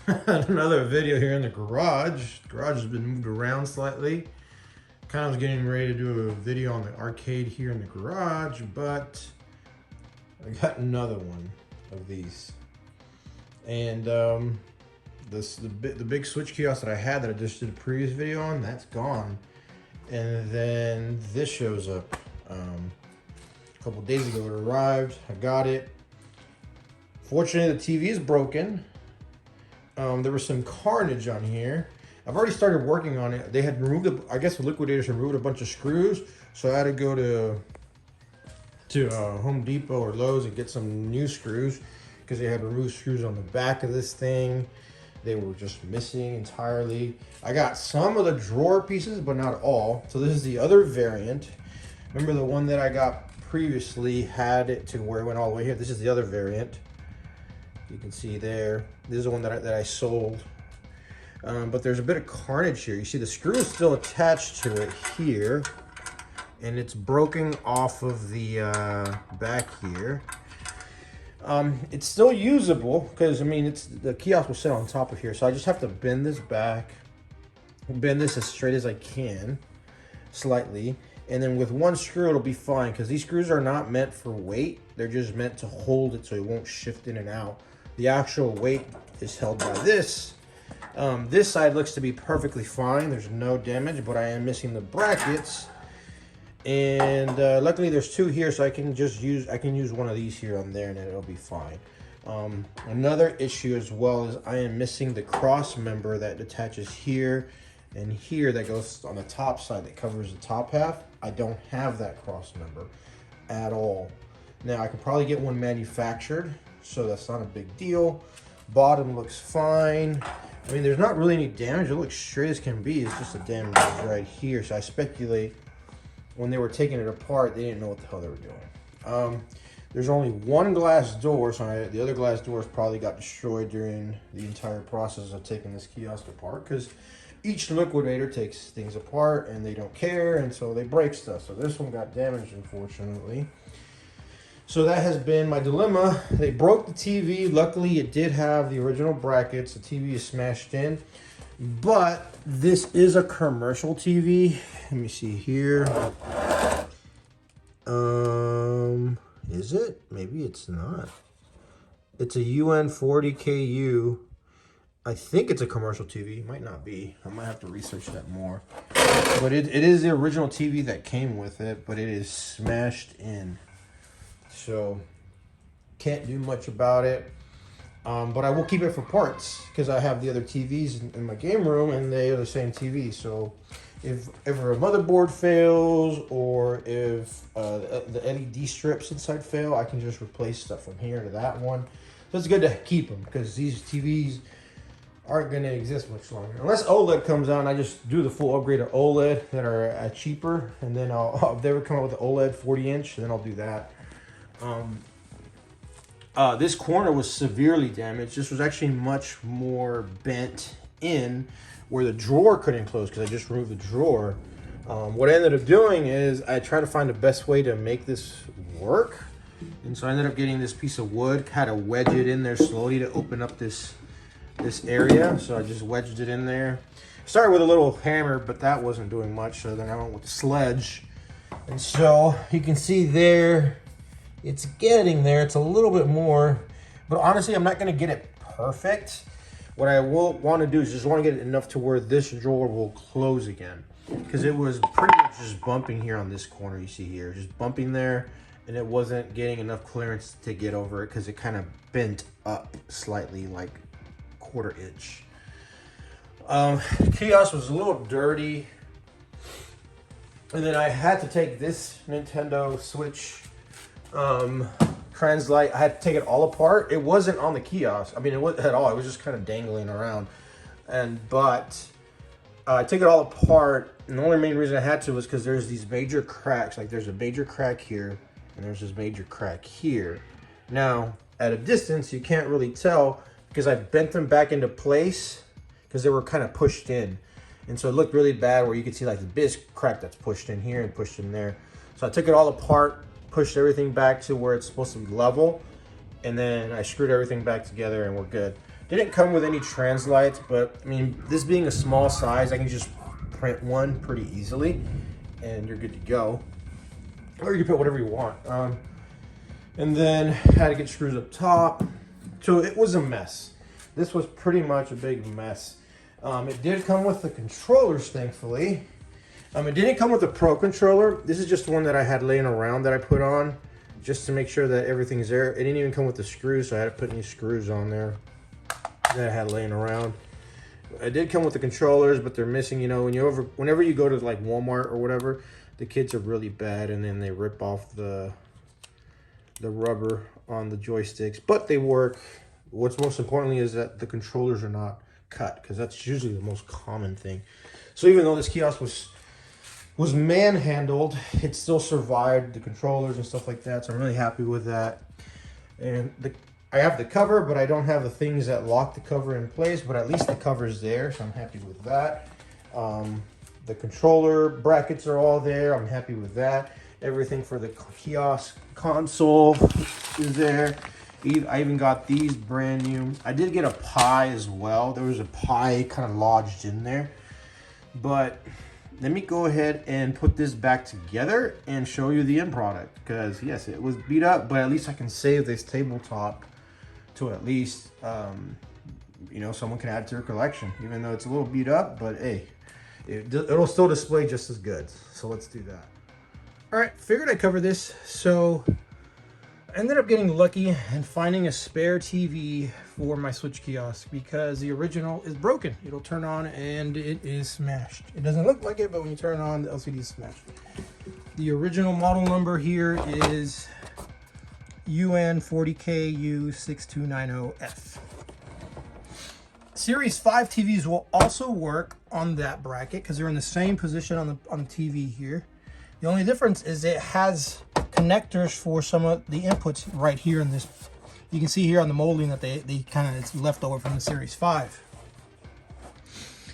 Another video here in the garage. The garage has been moved around slightly. Kind of was getting ready to do a video on the arcade here in the garage, but I got another one of these. And the big switch kiosk that I had that I just did a previous video on, that's gone. And then this shows up. A couple days ago it arrived. I got it. Fortunately, the TV is broken. There was some carnage on here. I've already started working on it. They had removed, I guess the liquidators had removed a bunch of screws. So I had to go to Home Depot or Lowe's and get some new screws because they had removed screws on the back of this thing. They were just missing entirely. I got some of the drawer pieces, but not all. So this is the other variant. Remember the one that I got previously had it to where it went all the way here. This is the other variant. You can see there. This is the one that I sold. But there's a bit of carnage here. You see the screw is still attached to it here. And it's broken off of the back here. It's still usable because, I mean, the kiosk will sit on top of here. So I just have to bend this back. Bend this as straight as I can. Slightly. And then with one screw, it'll be fine because these screws are not meant for weight. They're just meant to hold it so it won't shift in and out. The actual weight is held by this. This side looks to be perfectly fine. There's no damage, but I am missing the brackets. And luckily there's two here, so I can use one of these here on there and it'll be fine. Another issue as well is I am missing the cross member that attaches here and here that goes on the top side that covers the top half. I don't have that cross member at all. Now I could probably get one manufactured, so that's not a big deal. Bottom looks fine. I mean, there's not really any damage. It looks straight as can be. It's just a damage right here. So I speculate when they were taking it apart, they didn't know what the hell they were doing. There's only one glass door, so the other glass doors probably got destroyed during the entire process of taking this kiosk apart, because each liquidator takes things apart and they don't care, and so they break stuff. So this one got damaged, unfortunately. So that has been my dilemma. They broke the TV. Luckily, it did have the original brackets. The TV is smashed in. But this is a commercial TV. Let me see here. Is it? Maybe it's not. It's a UN40KU. I think it's a commercial TV. Might not be. I might have to research that more. But it is the original TV that came with it, but it is smashed in. So, can't do much about it. But I will keep it for parts because I have the other TVs in my game room and they are the same TV. So, if ever a motherboard fails or if the LED strips inside fail, I can just replace stuff from here to that one. So, it's good to keep them because these TVs aren't going to exist much longer. Unless OLED comes out and I just do the full upgrade of OLED that are cheaper. And then if they ever come out with the OLED 40-inch, then I'll do that. This corner was severely damaged. This was actually much more bent in where the drawer couldn't close because I just removed the drawer. What I ended up doing is I tried to find the best way to make this work. And so I ended up getting this piece of wood, had to wedge it in there slowly to open up this area. So I just wedged it in there. Started with a little hammer, but that wasn't doing much. So then I went with the sledge. And so you can see there, it's getting there. It's a little bit more, but honestly, I'm not going to get it perfect. What I will want to do is just want to get it enough to where this drawer will close again, because it was pretty much just bumping here on this corner. You see here, just bumping there, and it wasn't getting enough clearance to get over it because it kind of bent up slightly, like quarter inch. Kiosk was a little dirty, and then I had to take this Nintendo Switch Translite. I had to take it all apart. It wasn't on the kiosk. I mean, it wasn't at all. It was just kind of dangling around. But I took it all apart, and the only main reason I had to was because there's these major cracks. Like there's a major crack here, and there's this major crack here. Now, at a distance, you can't really tell because I bent them back into place because they were kind of pushed in. And so it looked really bad where you could see like the biggest crack that's pushed in here and pushed in there. So I took it all apart, pushed everything back to where it's supposed to be level, and then I screwed everything back together and we're good. Didn't come with any translights, but I mean, this being a small size, I can just print one pretty easily and you're good to go. Or you can put whatever you want. And then had to get screws up top. So it was a mess. This was pretty much a big mess. It did come with the controllers, thankfully. It didn't come with a Pro controller. This is just one that I had laying around that I put on just to make sure that everything's there. It didn't even come with the screws, so I had to put new screws on there that I had laying around. It did come with the controllers, but they're missing. You know, whenever you go to like Walmart or whatever, the kids are really bad, and then they rip off the rubber on the joysticks, but they work. What's most importantly is that the controllers are not cut, because that's usually the most common thing. So even though this kiosk was manhandled, it still survived the controllers and stuff like that. So I'm really happy with that. And I have the cover, but I don't have the things that lock the cover in place, but at least the cover's there, so I'm happy with that. The controller brackets are all there. I'm happy with that. Everything for the kiosk console is there. I even got these brand new. I did get a pie as well. There was a pie kind of lodged in there. But let me go ahead and put this back together and show you the end product. Because yes, it was beat up, but at least I can save this tabletop to at least, you know, someone can add to their collection. Even though it's a little beat up, but hey, it'll still display just as good. So let's do that. All right, figured I'd cover this. So I ended up getting lucky and finding a spare TV for my Switch kiosk because the original is broken. It'll turn on and it is smashed. It doesn't look like it, but when you turn it on, the LCD is smashed. The original model number here is UN40KU6290F. Series 5 TVs will also work on that bracket because they're in the same position on the TV here. The only difference is it has connectors for some of the inputs right here in this. You can see here on the molding that they kind of, it's left over from the Series 5.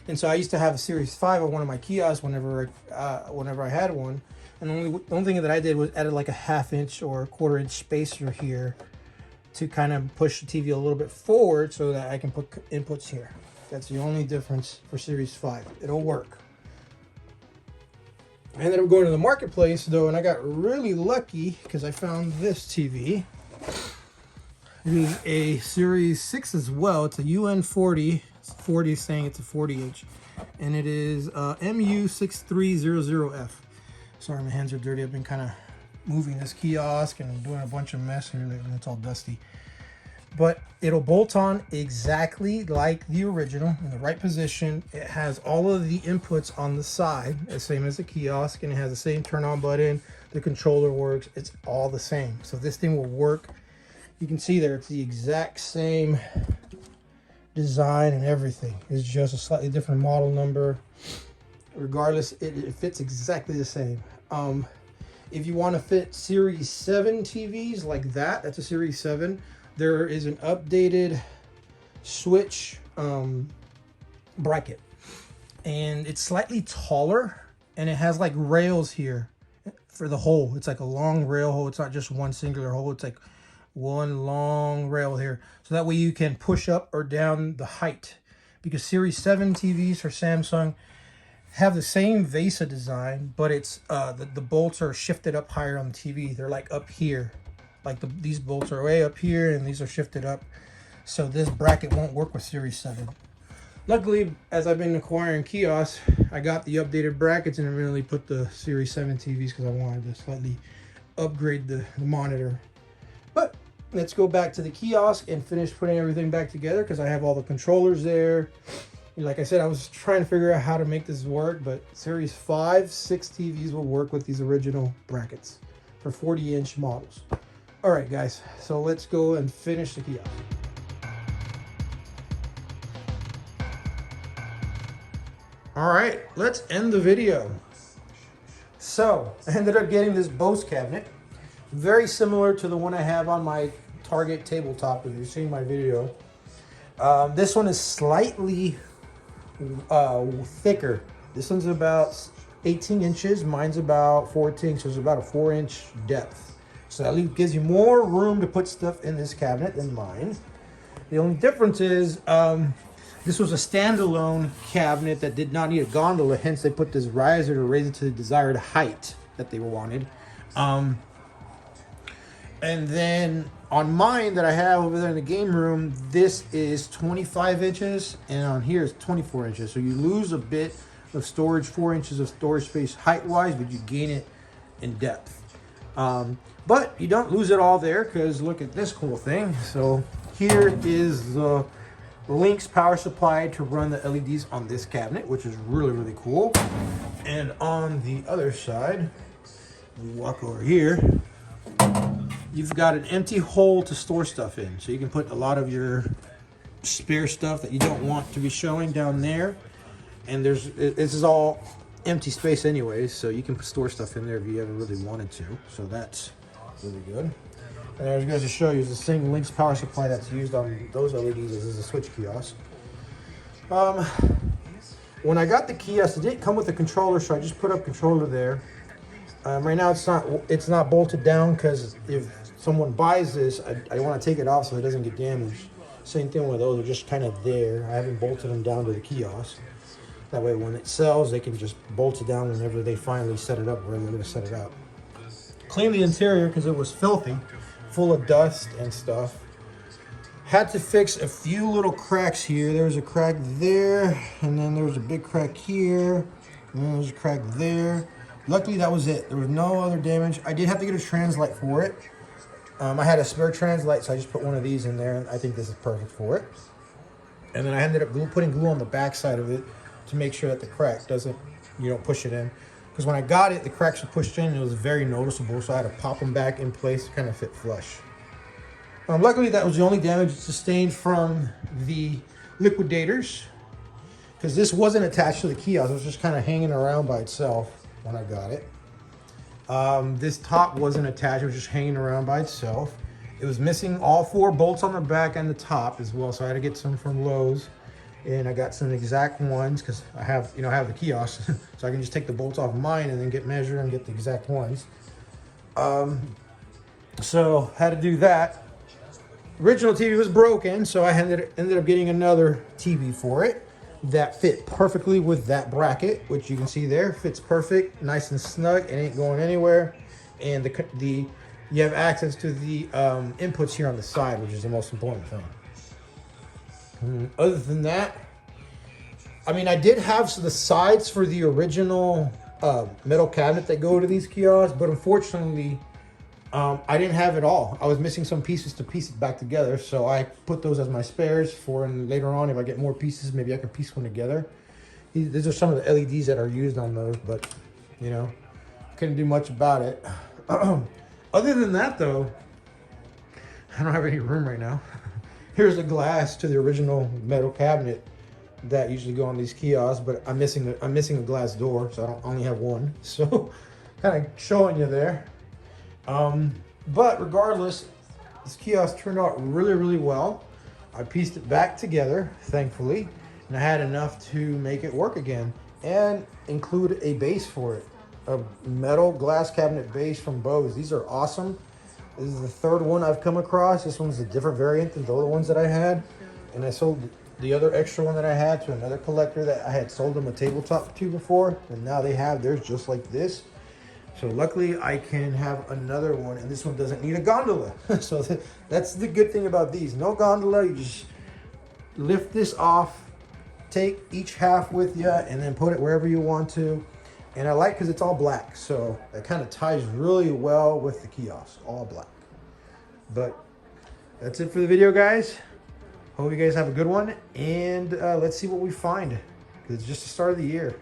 And so I used to have a Series 5 on one of my kiosks whenever I had one. And the only thing that I did was added like a 1/2 inch or 1/4 inch spacer here to kind of push the TV a little bit forward so that I can put inputs here. That's the only difference for Series 5. It'll work. I ended up going to the marketplace though, and I got really lucky because I found this TV. It is a Series 6 as well. It's a UN40. 40 is saying it's a 40 inch. And it is MU6300F. Sorry, my hands are dirty. I've been kind of moving this kiosk and doing a bunch of mess here lately. It's all dusty. But it'll bolt on exactly like the original in the right position. It has all of the inputs on the side, the same as the kiosk, and it has the same turn on button. The controller works. It's all the same. So this thing will work. You can see there, it's the exact same design and everything. It's just a slightly different model number. Regardless, it fits exactly the same. If you want to fit Series 7 TVs like that, that's a Series 7. There is an updated switch bracket, and it's slightly taller, and it has like rails here for the hole. It's like a long rail hole. It's not just one singular hole. It's like one long rail here, so that way you can push up or down the height, because Series 7 TVs for Samsung have the same VESA design, but it's the bolts are shifted up higher on the TV. They're like up here. Like these bolts are way up here and these are shifted up. So this bracket won't work with Series 7. Luckily, as I've been acquiring kiosks, I got the updated brackets and I really put the Series 7 TVs because I wanted to slightly upgrade the monitor. But let's go back to the kiosk and finish putting everything back together because I have all the controllers there. Like I said, I was trying to figure out how to make this work, but Series 5, 6 TVs will work with these original brackets for 40-inch models. All right, guys, so let's go and finish the kiosk. All right, let's end the video. So I ended up getting this Bose cabinet, very similar to the one I have on my Target tabletop, if you've seen my video. This one is slightly thicker. This one's about 18 inches. Mine's about 14, so it's about a 4-inch depth. So that gives you more room to put stuff in this cabinet than mine. The only difference is this was a standalone cabinet that did not need a gondola, hence they put this riser to raise it to the desired height that they wanted. And then on mine that I have over there in the game room, this is 25 inches, and on here is 24 inches. So you lose a bit of storage, 4 inches of storage space height-wise, but you gain it in depth. But you don't lose it all there, because look at this cool thing. So here is the Lynx power supply to run the LEDs on this cabinet, which is really, really cool. And on the other side, we walk over here, you've got an empty hole to store stuff in. So you can put a lot of your spare stuff that you don't want to be showing down there. And this is all empty space anyways, so you can store stuff in there if you ever really wanted to. So that's really good. And I was going to show you the same Lynx power supply that's used on those LEDs as a switch kiosk. When I got the kiosk, it didn't come with a controller, so I just put up controller there. Right now it's not bolted down, because if someone buys this, I want to take it off so it doesn't get damaged. Same thing with those, they're just kind of there. I haven't bolted them down to the kiosk. That way when it sells, they can just bolt it down whenever they finally set it up, where they're going to set it up. Clean the interior because it was filthy, full of dust and stuff. Had to fix a few little cracks here. There was a crack there, and then there was a big crack here, and then there was a crack there. Luckily, that was it. There was no other damage. I did have to get a translight for it. I had a spare translight, so I just put one of these in there, and I think this is perfect for it. And then I ended up putting glue on the back side of it to make sure that the crack doesn't, you don't push it in. Because when I got it, the cracks were pushed in, and it was very noticeable, so I had to pop them back in place to kind of fit flush. Luckily, that was the only damage sustained from the liquidators, because this wasn't attached to the kiosk. It was just kind of hanging around by itself when I got it. This top wasn't attached. It was just hanging around by itself. It was missing all 4 bolts on the back and the top as well, so I had to get some from Lowe's. And I got some exact ones because I have the kiosk, so I can just take the bolts off mine and then get measure and get the exact ones. So had to do that. Original TV was broken, so I ended up getting another TV for it that fit perfectly with that bracket, which you can see there fits perfect, nice and snug. It ain't going anywhere, and you have access to the inputs here on the side, which is the most important thing. Other than that, I mean, I did have the sides for the original metal cabinet that go to these kiosks, but unfortunately, I didn't have it all. I was missing some pieces to piece it back together, so I put those as my spares and later on, if I get more pieces, maybe I can piece one together. These are some of the LEDs that are used on those, but, couldn't do much about it. Other than that, though, I don't have any room right now. Here's the glass to the original metal cabinet that usually go on these kiosks, but I'm missing a glass door, so I only have one. So, kind of showing you there. But regardless, this kiosk turned out really, really well. I pieced it back together, thankfully, and I had enough to make it work again and include a base for it. A metal glass cabinet base from Bose. These are awesome. This is the 3rd one I've come across. This one's a different variant than the other ones that I had. And I sold the other extra one that I had to another collector that I had sold them a tabletop to before. And now they have theirs just like this. So luckily I can have another one, and this one doesn't need a gondola. So that's the good thing about these. No gondola, you just lift this off, take each half with you, and then put it wherever you want to. And I like because it's all black, so that kind of ties really well with the kiosk, all black. But that's it for the video, guys. Hope you guys have a good one, and let's see what we find. It's just the start of the year.